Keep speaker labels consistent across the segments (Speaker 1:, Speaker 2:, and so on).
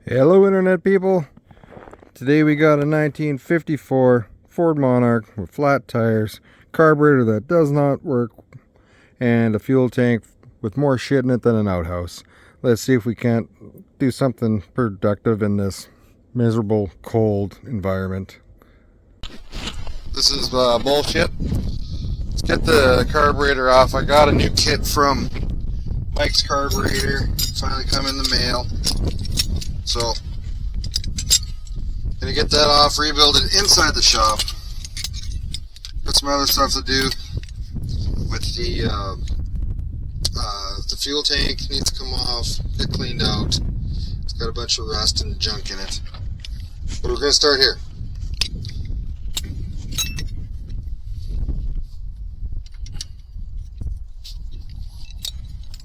Speaker 1: Hello internet people. Today we got a 1954 Ford Monarch with flat tires, carburetor that does not work, and a fuel tank with more shit in it than an outhouse. Let's see if we can't do something productive in this miserable cold environment. This is bullshit. Let's get the carburetor off. I got a new kit from Mike's Carburetor. Finally come in the mail. So, gonna get that off, rebuild it inside the shop. Got some other stuff to do with the fuel tank. Needs to come off, get cleaned out. It's got a bunch of rust and junk in it. But we're gonna start here.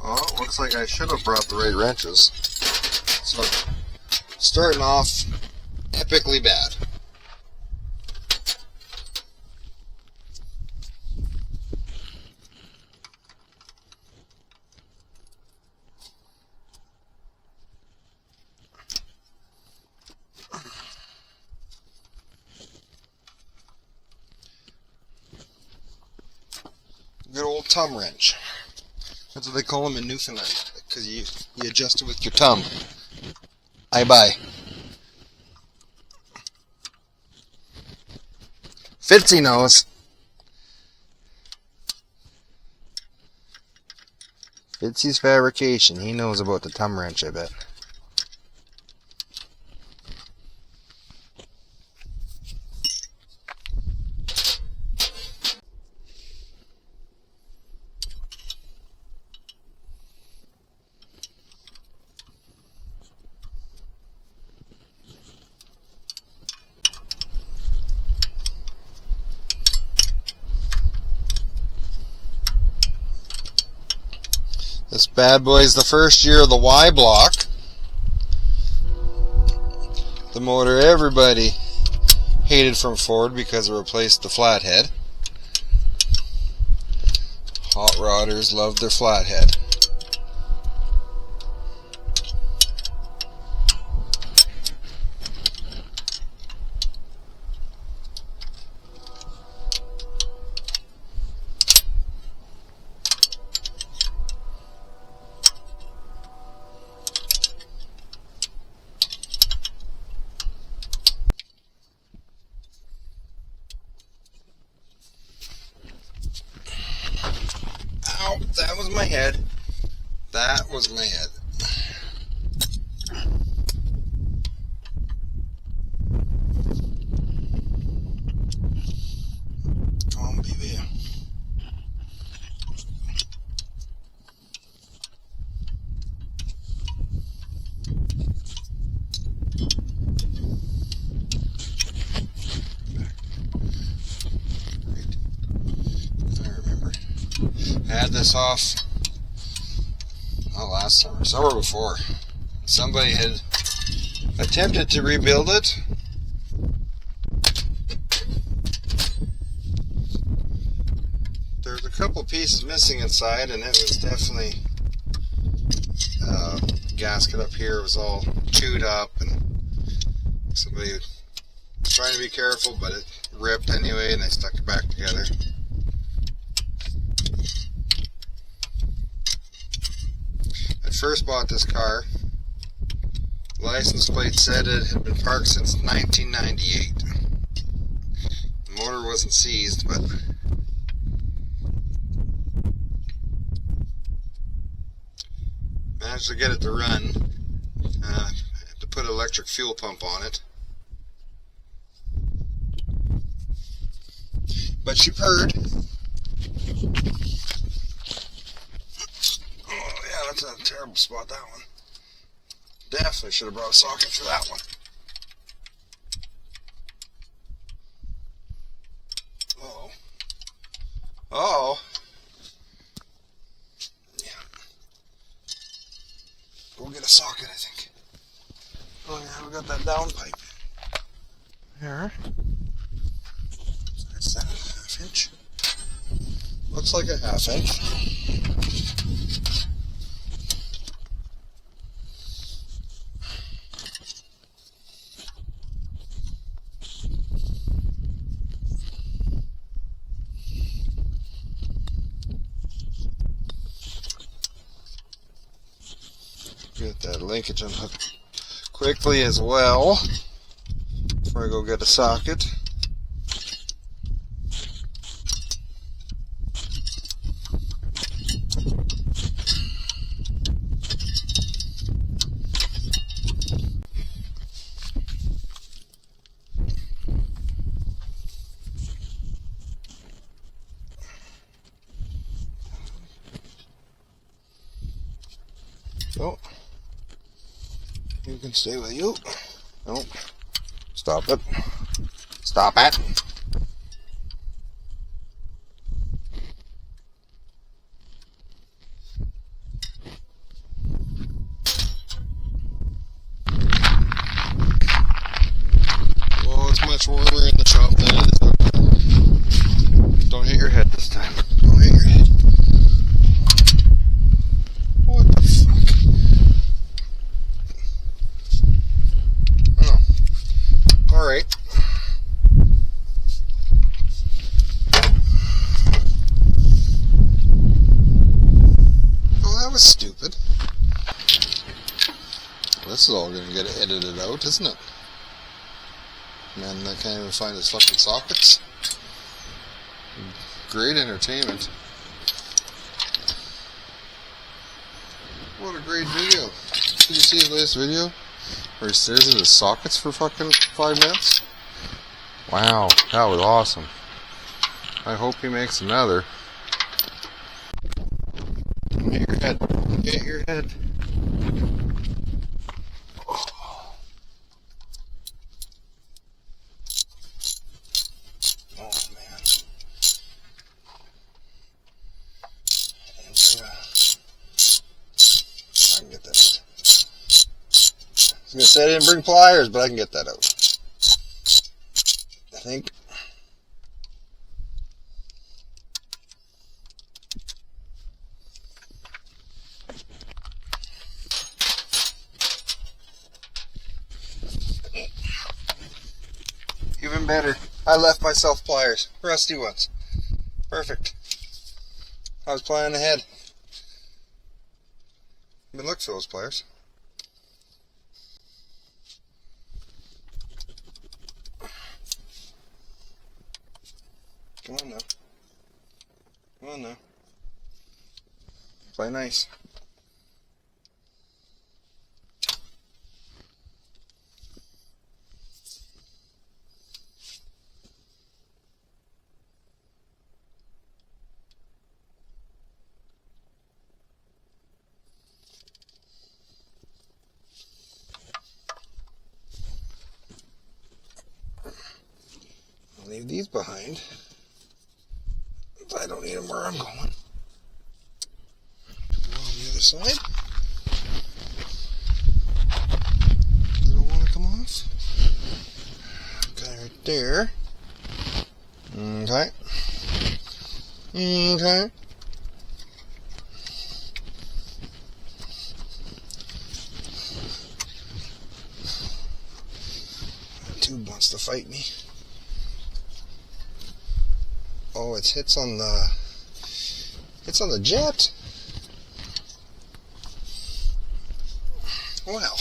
Speaker 1: Oh, looks like I should have brought the right wrenches. So, starting off epically bad. Good old thumb wrench. That's what they call them in Newfoundland, because you adjust it with your thumb. Bye. Fitzy knows. Fitzy's fabrication. He knows about the thumb wrench, I bet. This bad boy is the first year of the Y block. The motor everybody hated from Ford because it replaced the flathead. Hot rodders loved their flathead. Ow, that was my head. That was my head. Come on, baby. I had this off not last summer before. Somebody had attempted to rebuild it. There's a couple pieces missing inside, and it was definitely gasket up here was all chewed up, and somebody was trying to be careful, but it ripped anyway, and they stuck it back together. I first bought this car. License plate said it had been parked since 1998. The motor wasn't seized, but managed to get it to run. I had to put an electric fuel pump on it. But she purred. That's a terrible spot, that one. Definitely should have brought a socket for that one. Uh-oh. Uh-oh. Yeah. Go get a socket, I think. Oh yeah, we got that downpipe. Here. That's that, a 1/2 inch. Looks like a 1/2 inch. that linkage unhooked quickly as well before I go get a socket. Oh, you can stay with you. Nope. Stop it. Stop it. Well, it's much warmer in the shop than it is out there. Don't hit your head this time. Don't hit your head. What the fuck? Oh. Alright. Oh, that was stupid. This is all going to get edited out, isn't it? Man, I can't even find his fucking sockets. Great entertainment. What a great video. Did you see his latest video? Where he stares at his sockets for fucking 5 minutes? Wow, that was awesome. I hope he makes another. Hit your head. Hit your head. I was going to say I didn't bring pliers, but I can get that out. I think. Even better. I left myself pliers. Rusty ones. Perfect. I was planning ahead. But look for those pliers. Come on now. Come on now. Play nice. I'll leave these behind. I don't need them where I'm going. Go on the other side. They don't want to come off. Okay, right there. Okay. Okay. That tube wants to fight me. Oh, it hits on the jet. Well.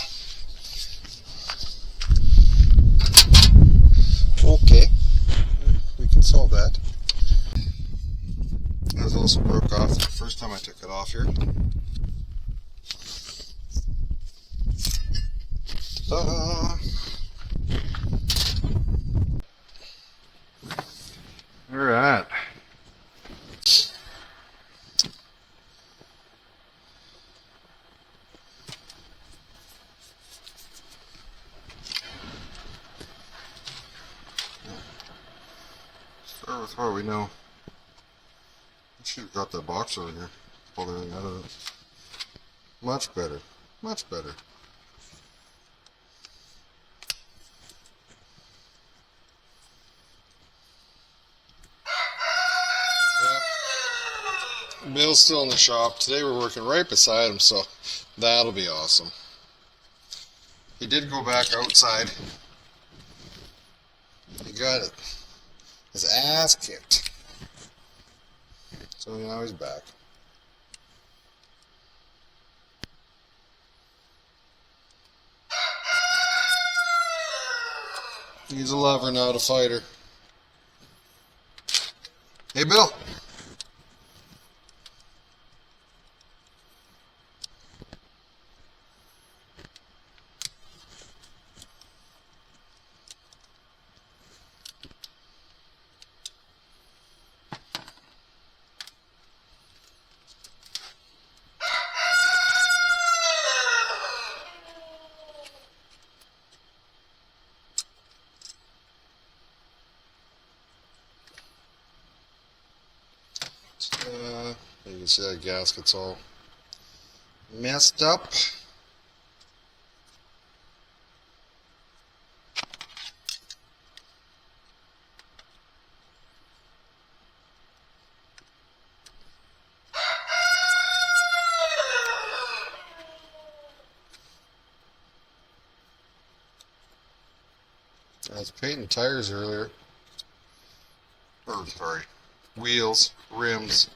Speaker 1: Okay. We can solve that. That was also broke off the first time I took it off here. Alright. Start with what we know. I should have got that box over here. Pulled everything out of it. Much better. Much better. Bill's still in the shop. Today we're working right beside him, so that'll be awesome. He did go back outside. He got it. His ass kicked. So now he's back. He's a lover, not a fighter. Hey, Bill. You can see that gasket's all messed up. I was painting tires earlier. Or, sorry, wheels, rims.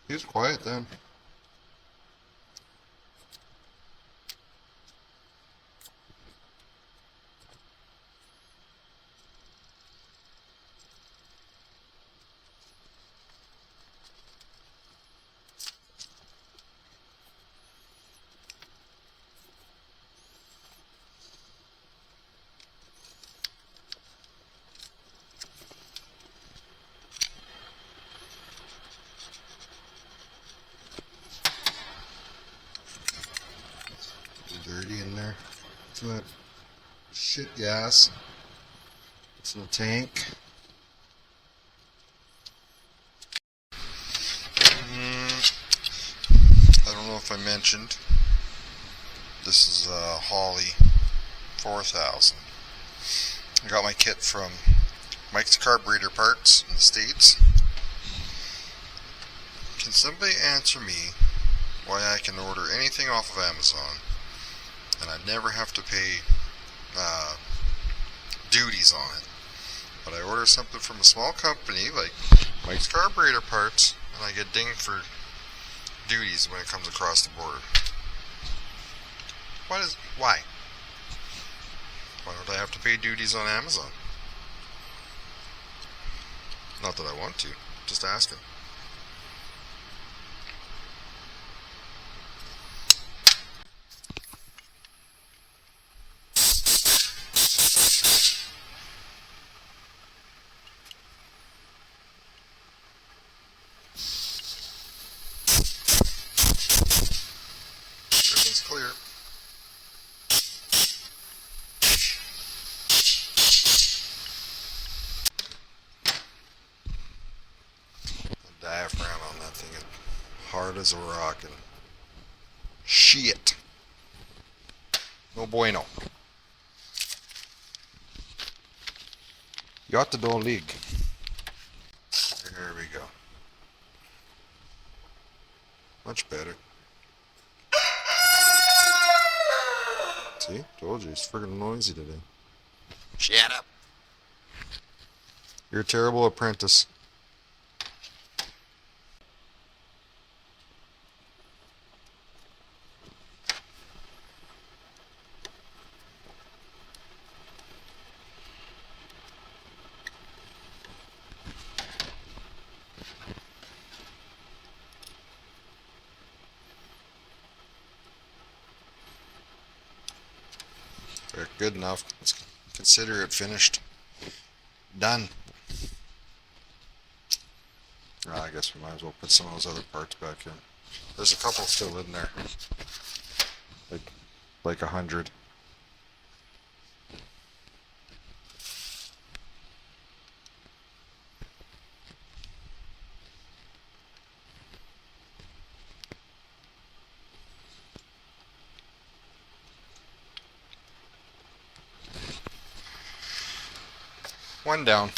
Speaker 1: He was quiet then. Dirty in there. Some of that shit gas. It's in the tank. I don't know if I mentioned. This is a Holley 4000. I got my kit from Mike's Carburetor Parts in the States. Can somebody answer me why I can order anything off of Amazon and I never have to pay duties on it? But I order something from a small company like Mike's Carburetor Parts and I get dinged for duties when it comes across the border. Why? Why don't I have to pay duties on Amazon? Not that I want to, just asking. Everything's clear. The diaphragm on that thing is hard as a rock and shit. No bueno. Got the door league. There we go. Much better. See? Told you, it's friggin' noisy today. Shut up. You're a terrible apprentice. Good enough. Let's consider it finished. Done. I guess we might as well put some of those other parts back in. There's a couple still in there. Like 100. One down.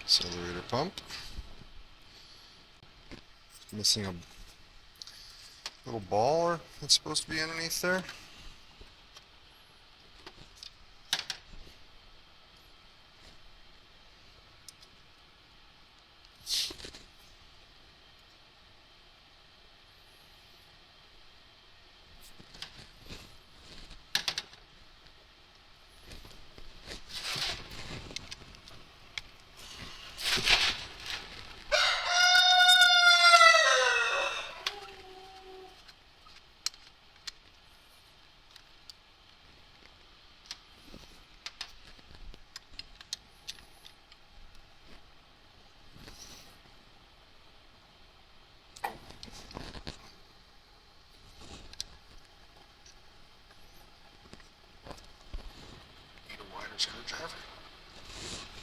Speaker 1: Accelerator pump. Missing a little ball that's supposed to be underneath there.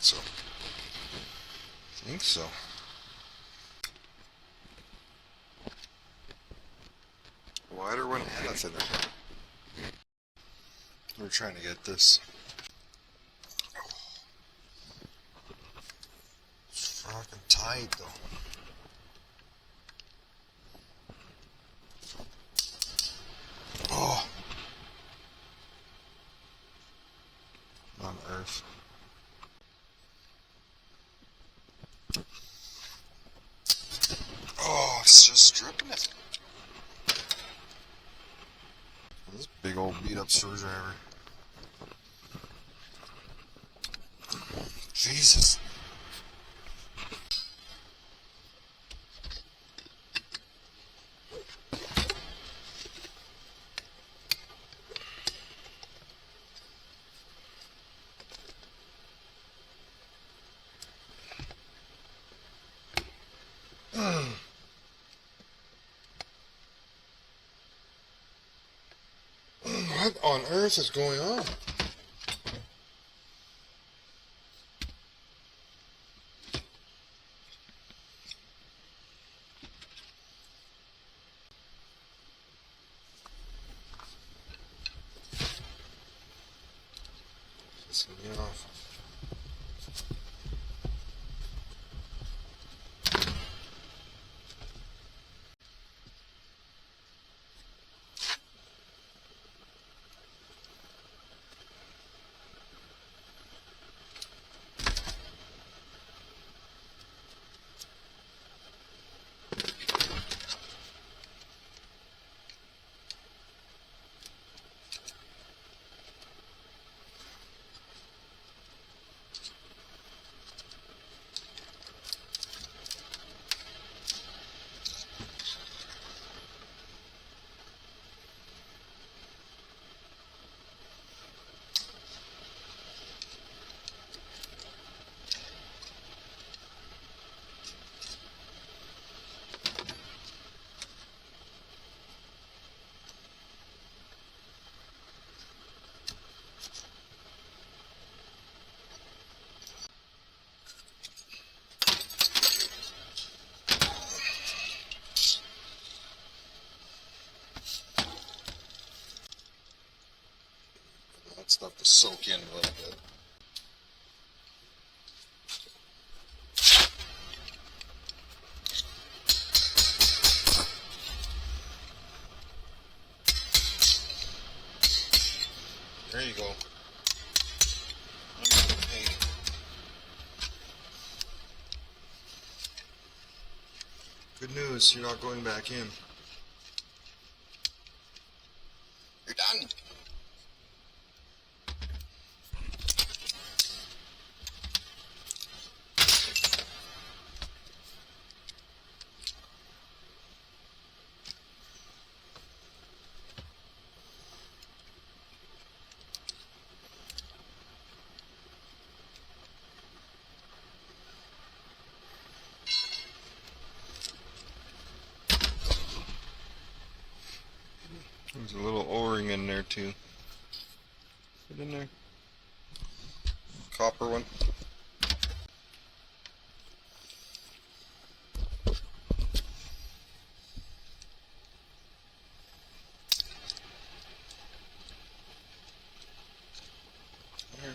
Speaker 1: so. I think so. Wider one and a thinner. We're trying to get this. It's fucking tight though. Oh. On earth. Oh, it's just stripping it. This big old beat up screwdriver. Jesus. What on earth is going on? Pissing me off. That stuff to soak in a little bit. There you go. Hey. Good news, you're not going back in. You're done. There's a little O-ring in there too. Put in there. Copper one. There.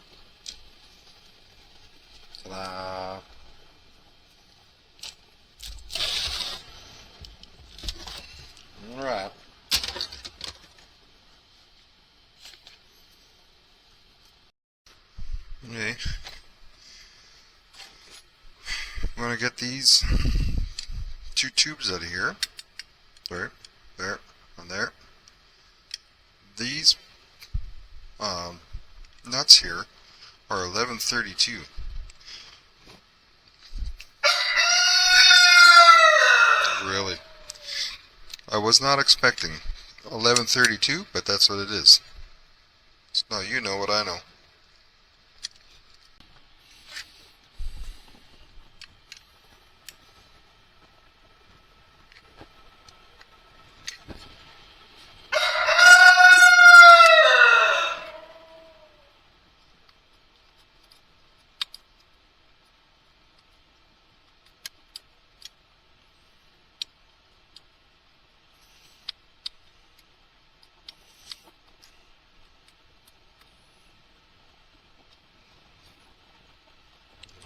Speaker 1: Ta-da! Alright. Okay. I'm gonna get these two tubes out of here. There, and there. These nuts here are 1132. Really? I was not expecting 1132, but that's what it is. So now you know what I know.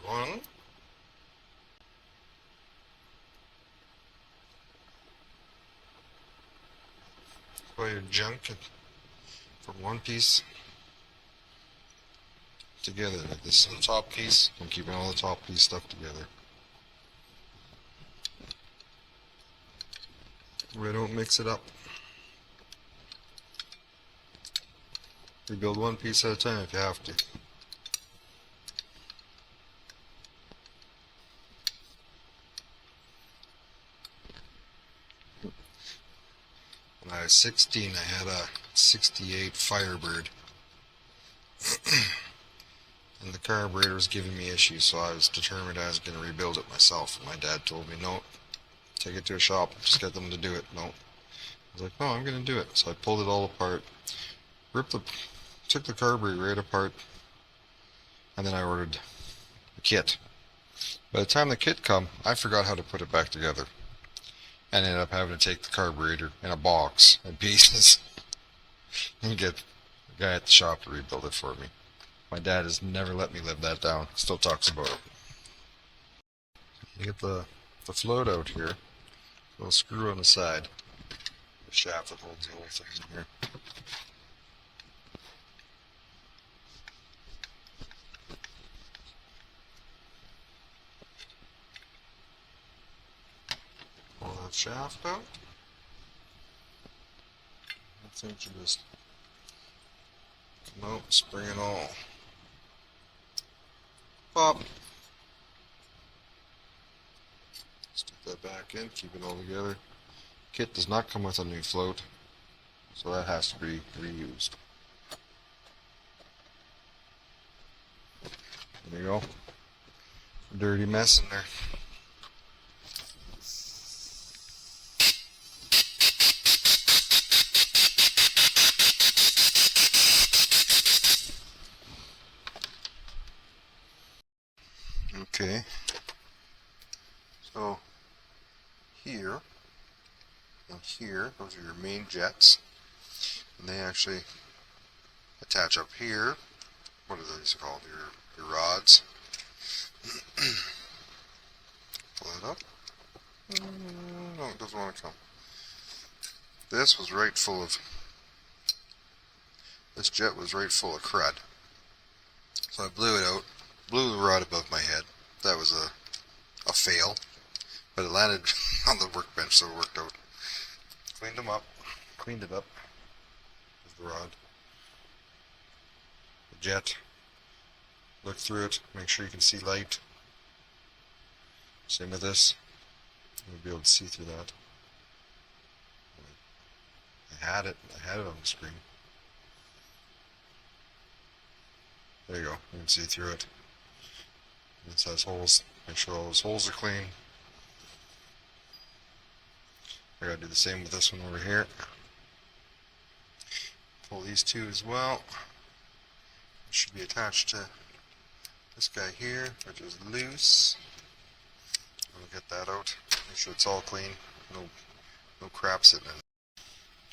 Speaker 1: One. Put your junk from one piece together. Like this is the top piece. I'm keeping all the top piece stuff together. We don't mix it up. Rebuild one piece at a time if you have to. When I was 16, I had a 68 Firebird. And the carburetor was giving me issues, so I was determined I was going to rebuild it myself. And my dad told me, no, take it to a shop, just get them to do it. No. I was like, no, I'm going to do it. So I pulled it all apart, took the carburetor right apart, and then I ordered the kit. By the time the kit come, I forgot how to put it back together. And ended up having to take the carburetor in a box in pieces and get the guy at the shop to rebuild it for me. My dad has never let me live that down. Still talks about it. You get the float out here. A little screw on the side. The shaft that holds the whole thing in here. Pull that shaft out. I think you just come out and spring it all. Pop. Stick that back in, keep it all together. Kit does not come with a new float, so that has to be reused. There you go. Dirty mess in there. Okay, so here and here, those are your main jets, and they actually attach up here. What are these called? Your rods. Pull it up. No, it doesn't want to come. This was right full of. This jet was right full of crud. So I blew it out, blew the rod above my head. That was a fail, but it landed on the workbench, so it worked out. Cleaned it up with the rod. The jet. Look through it, make sure you can see light. Same with this. You'll be able to see through that. I had it on the screen. There you go, you can see through it. It says holes. Make sure all those holes are clean. I gotta do the same with this one over here. Pull these two as well. It should be attached to this guy here, which is loose. We'll get that out. Make sure it's all clean. No crap sitting in it.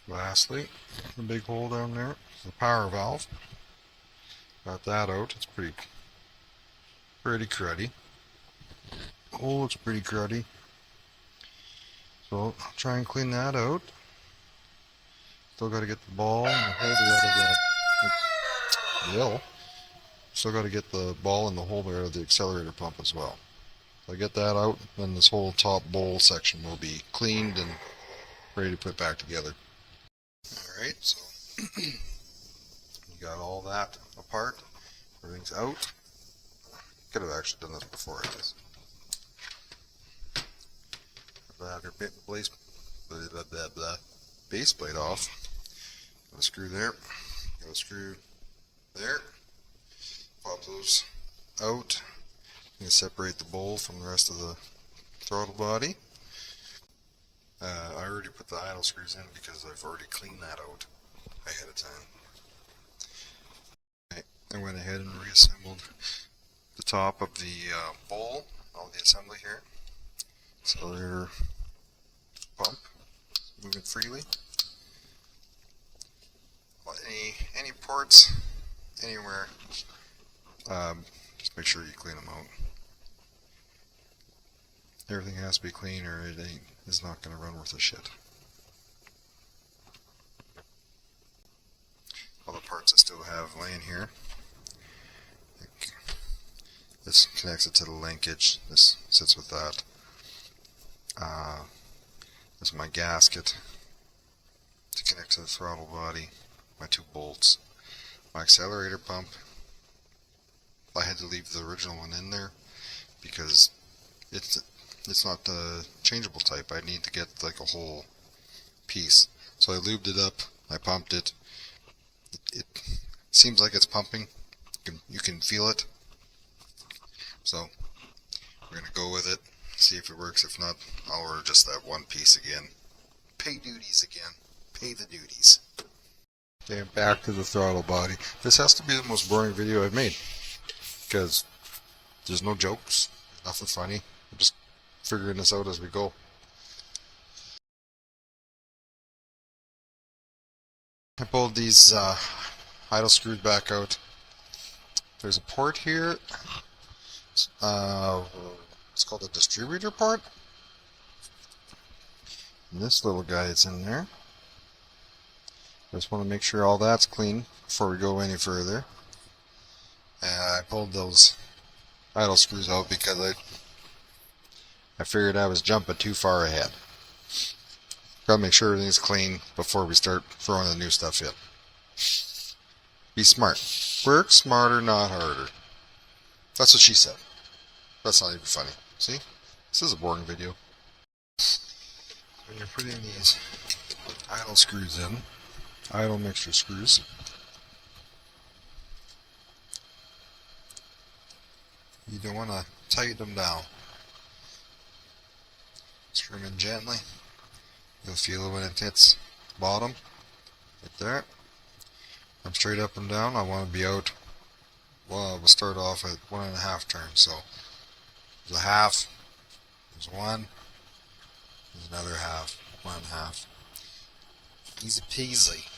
Speaker 1: Lastly, the big hole down there is the power valve. Got that out. It's pretty cruddy. The hole looks pretty cruddy. So I'll try and clean that out. Still got to get the ball and the holder out of the Still got to get the ball and the holder out of the accelerator pump as well. If I get that out, then this whole top bowl section will be cleaned and ready to put back together. Alright, so you got all that apart. Everything's out. Could have actually done this before I did. Have your base plate off. Got a screw there. Got a screw there. Pop those out. You can separate the bowl from the rest of the throttle body. I already put the idle screws in because I've already cleaned that out ahead of time. Okay, I went ahead and reassembled the top of the bowl, all the assembly here. Accelerator pump moving freely. Any ports anywhere, just make sure you clean them out. Everything has to be clean or it's not going to run worth a shit. All the parts I still have laying here. This connects it to the linkage. This sits with that. This is my gasket to connect to the throttle body. My 2 bolts. My accelerator pump. I had to leave the original one in there because it's not the changeable type. I need to get like a whole piece. So I lubed it up. I pumped it. It seems like it's pumping. You can feel it. So we're going to go with it, see if it works. If not, I'll order just that one piece again. Pay duties again. Pay the duties. Okay, back to the throttle body. This has to be the most boring video I've made because there's no jokes, nothing funny. I'm just figuring this out as we go. I pulled these idle screws back out. There's a port here. It's called a distributor port. And this little guy is in there. I just want to make sure all that's clean before we go any further. And I pulled those idle screws out because I figured I was jumping too far ahead. Gotta make sure everything's clean before we start throwing the new stuff in. Be smart. Work smarter, not harder. That's what she said. That's not even funny. See? This is a boring video. When you're putting these idle screws in, idle mixture screws, you don't want to tighten them down. Screw them in gently. You'll feel it when it hits bottom, right there. I'm straight up and down. I want to be out. Well, we'll start off at 1.5 turns. So there's a half, there's 1, there's another half, 1.5. Easy peasy.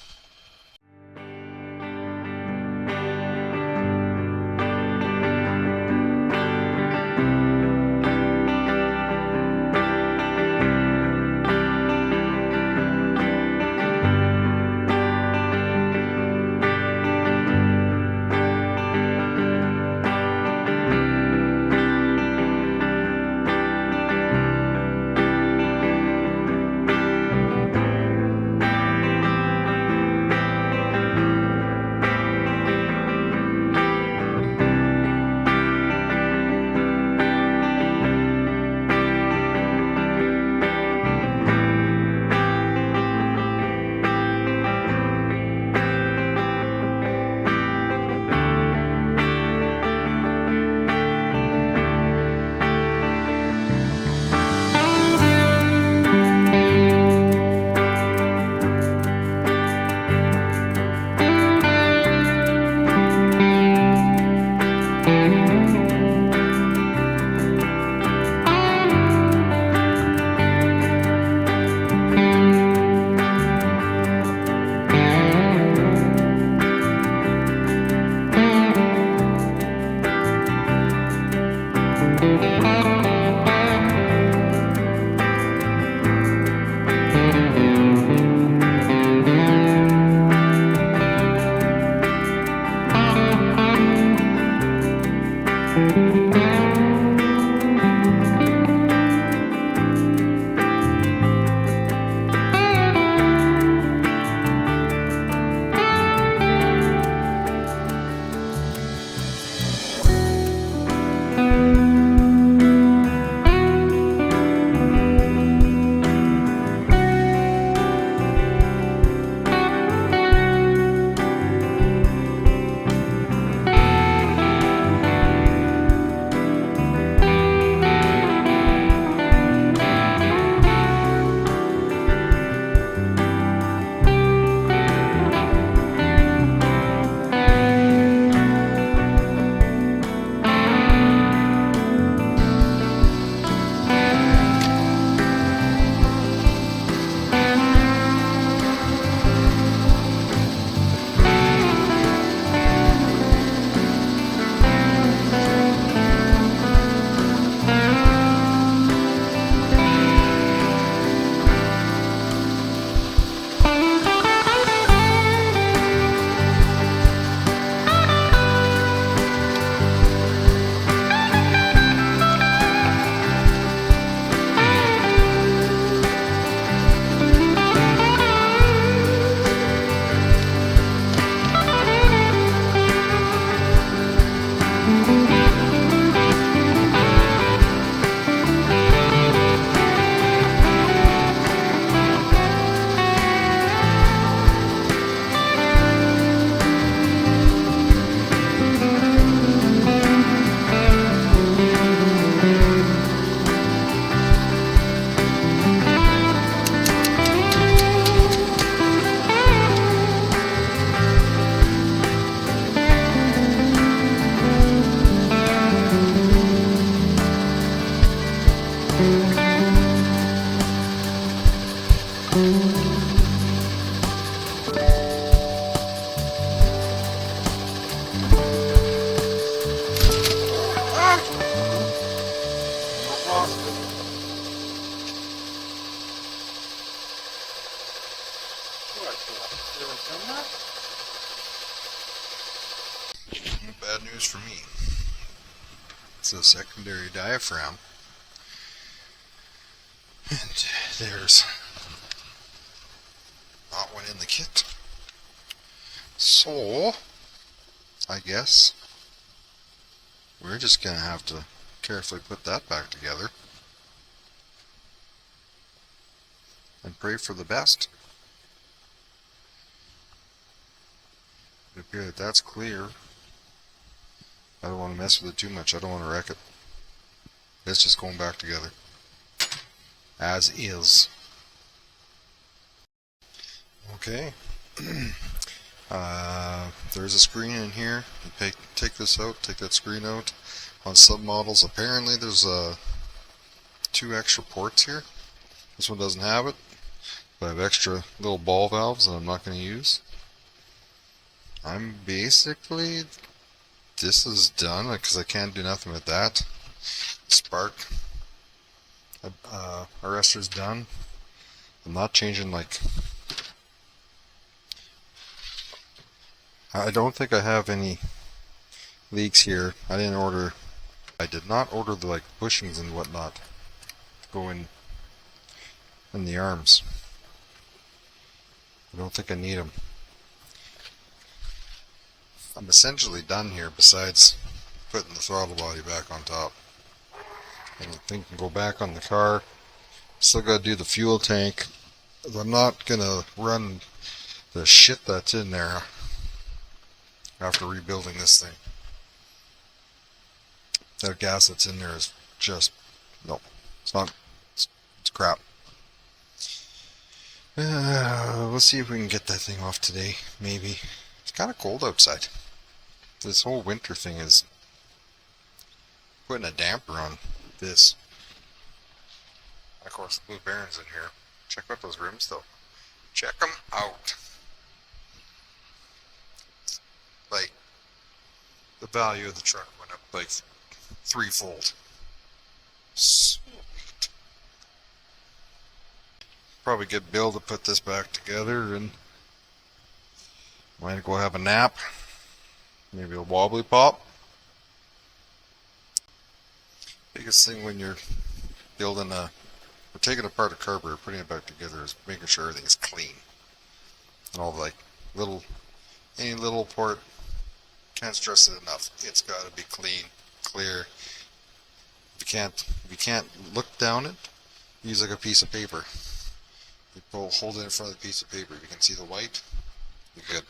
Speaker 1: news for me. It's a secondary diaphragm, and there's not one in the kit. So, I guess we're just gonna have to carefully put that back together and pray for the best. It appears that that's clear. I don't want to mess with it too much. I don't want to wreck it. It's just going back together as is. Okay. There's a screen in here. You take this out, take that screen out. On some models, apparently there's 2 extra ports here. This one doesn't have it, but I have extra little ball valves that I'm not going to use. I'm basically, this is done because I can't do nothing with that. Spark arrestor's done. I'm not changing, like, I don't think I have any leaks here. I did not order the like bushings and whatnot to go in the arms. I don't think I need them. I'm essentially done here besides putting the throttle body back on top. And I think I can go back on the car. Still got to do the fuel tank. I'm not going to run the shit that's in there after rebuilding this thing. That gas that's in there is just, no, it's not, it's crap. We'll see if we can get that thing off today, maybe. It's kind of cold outside. This whole winter thing is putting a damper on this. Of course, the blue bearings in here. Check out those rims though. Check them out. Like, the value of the truck went up like threefold. Sweet. Probably get Bill to put this back together and might go have a nap. Maybe a wobbly pop. Biggest thing when you're building or taking apart a carburetor, putting it back together, is making sure everything's clean. And all the like any little port, can't stress it enough. It's got to be clean, clear. If you can't look down it, use like a piece of paper. You hold it in front of the piece of paper. If you can see the white, you're good.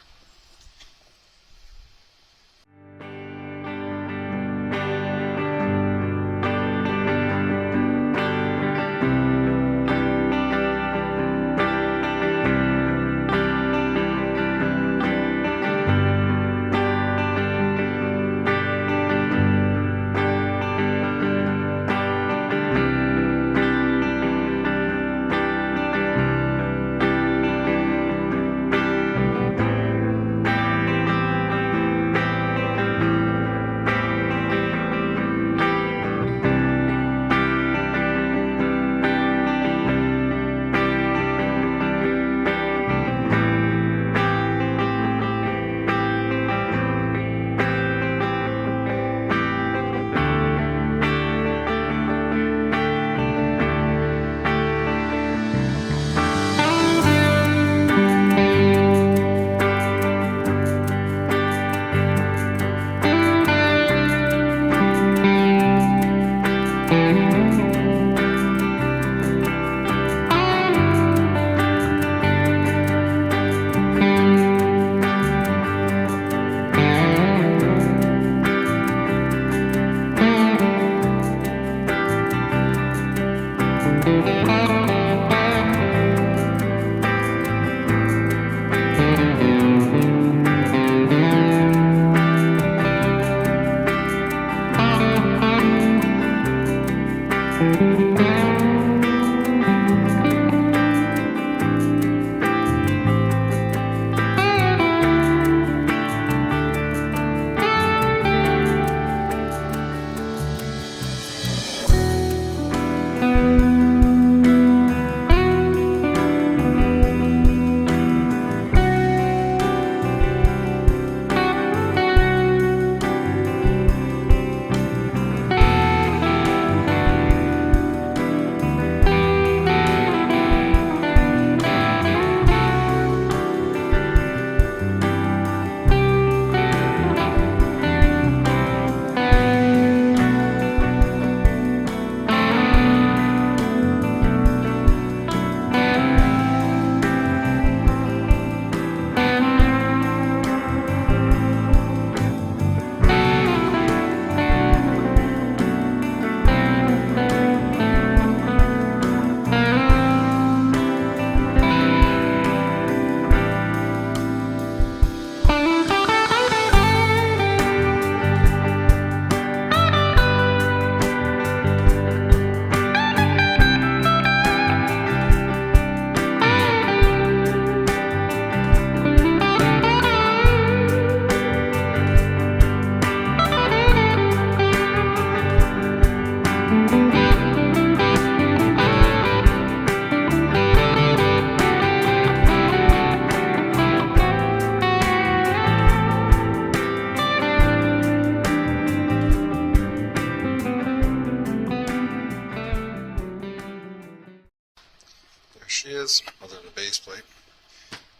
Speaker 1: There she is, other than the base plate.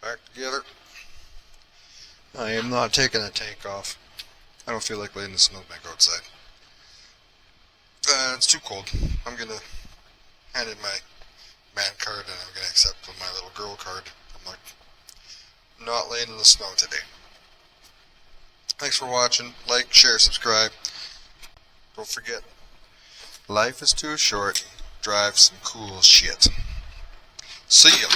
Speaker 1: Back together. I am not taking the tank off. I don't feel like letting the snow back outside. It's too cold. I'm gonna hand in my man card and I'm gonna accept my little girl card. I'm like, not laying in the snow today. Thanks for watching. Like, share, subscribe. Don't forget, life is too short. Drive some cool shit. See ya.